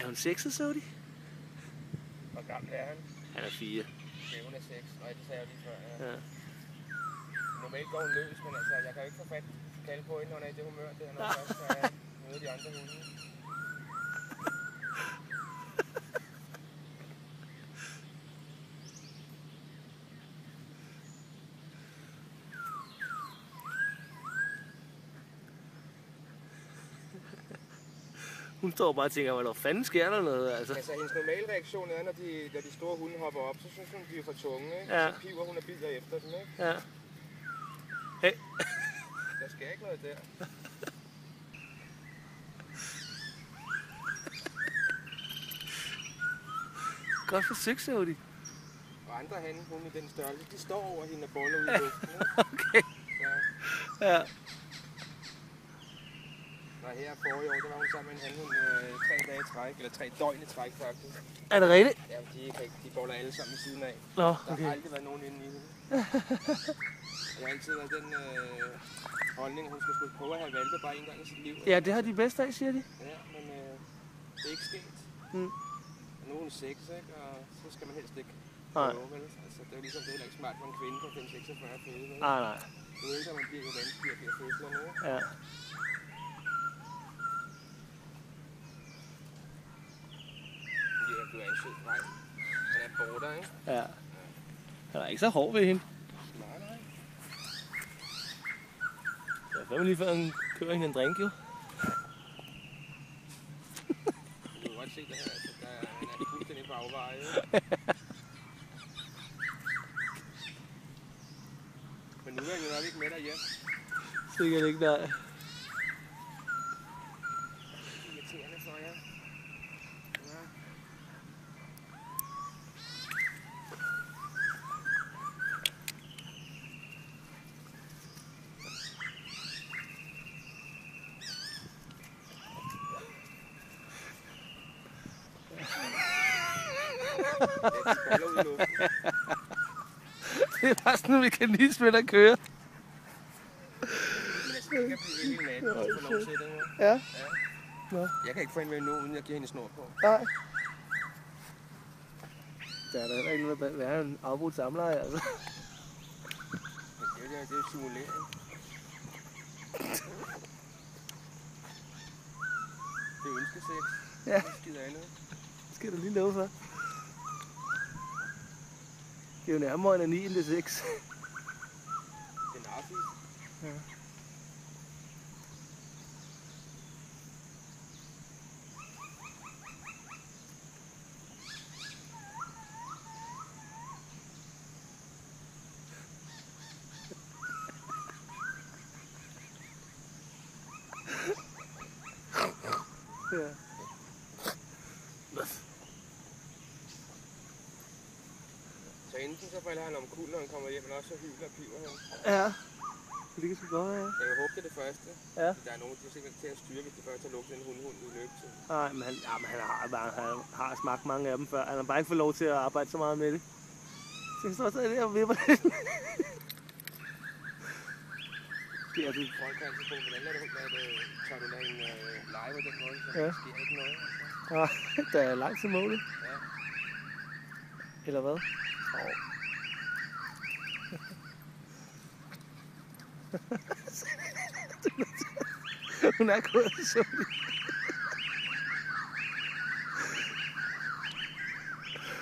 hun 6, så de? Hvor gammel er han? Han er 4. Okay, hun er 6. Nej, det sagde jeg lige før. Ja. Ja. Normalt går hun løs, men altså, jeg kan jo ikke få fat kalde på hende, når hun er i det humør der, når først skal møde de andre hunde. Hun står bare og tænker, hvad der fanden sker der noget, altså. Altså, hendes normale reaktion er, når de store hunde hopper op, så synes hun, de er for tunge, ikke? Ja. Så piver hun og bider efter dem, ikke? Ja. Hey. Der sker ikke noget der. Godt forsøgt, så de. Og andre hunde i den størrelse, de står over hende og boller ud i luften, ikke? Okay. Ja. Ja. Og her forrige år, der var hun sammen med en hanhund 3 dage i træk, eller 3 døgn i træk faktisk. Er det rigtigt? Ja, de boller alle sammen ved siden af. Nå, Der okay. har aldrig været nogen inde i hende. Jeg har altid været den holdning, at hun skulle prøve at have valpe bare en gang i sit liv. Ja, det har de bedste af, siger de. Ja, men det er ikke sket. Mm. Nu er hun 6, ikke? Og så skal man helst ikke Nej. prøve, vel? Altså, det er jo ligesom, det er heller ikke smart for en kvinde på 5-46 føde, vel? Nej, nej. Du ved ikke, at man bliver jo vanskelig at blive fødsler nu. Ja. Du er en sød dreng. Han er border, ikke? Ja. Han er ikke så hård ved hende. Nej, nej. Så fandme lige før han kører hende en drink, jo. Du kan godt se det her, altså, han er fuldstændig på afveje, ikke? Men nu er han jo nok ikke med dig hjem. Sikkert ikke, nej. Det er irriterende for jer. Ja. Det er bare sådan en mekanisme, der kører. Men jeg skal ikke blive hele natten, og få lov til det nu. Ja. Ja. Nå. Jeg kan ikke få hende med nu, uden jeg giver hende snor på. Nej. Der er da heller ikke noget at være en afbrudt samleje, altså. Men det er simulering. Det er ønskesex. Ja. Det skider andet. Det skal du lige love for. Det er jo nærmere en 9 end det 6. Det er narfis. Ja. Ja. Så enten så falder han omkuld, når han kommer hjem, eller også så hyler og piver han. Ja. Det kan sgu godt være. Jeg vil håbe, det er det første. Ja. Der er nogen, der er sikkert til at styre, hvis de først har lukket en hund i løbetid. Nej, men han har smagt mange af dem før. Han har bare ikke fået lov til at arbejde så meget med det. Så jeg står stadig der og vipper lidt. Det er det. Folk kan altid på, hvordan er det, tager du lade en lege på den måde, så Ja. der sker ikke noget. Altså. Nej, der er langt til målet. Ja. Eller hvad? Hun er gået så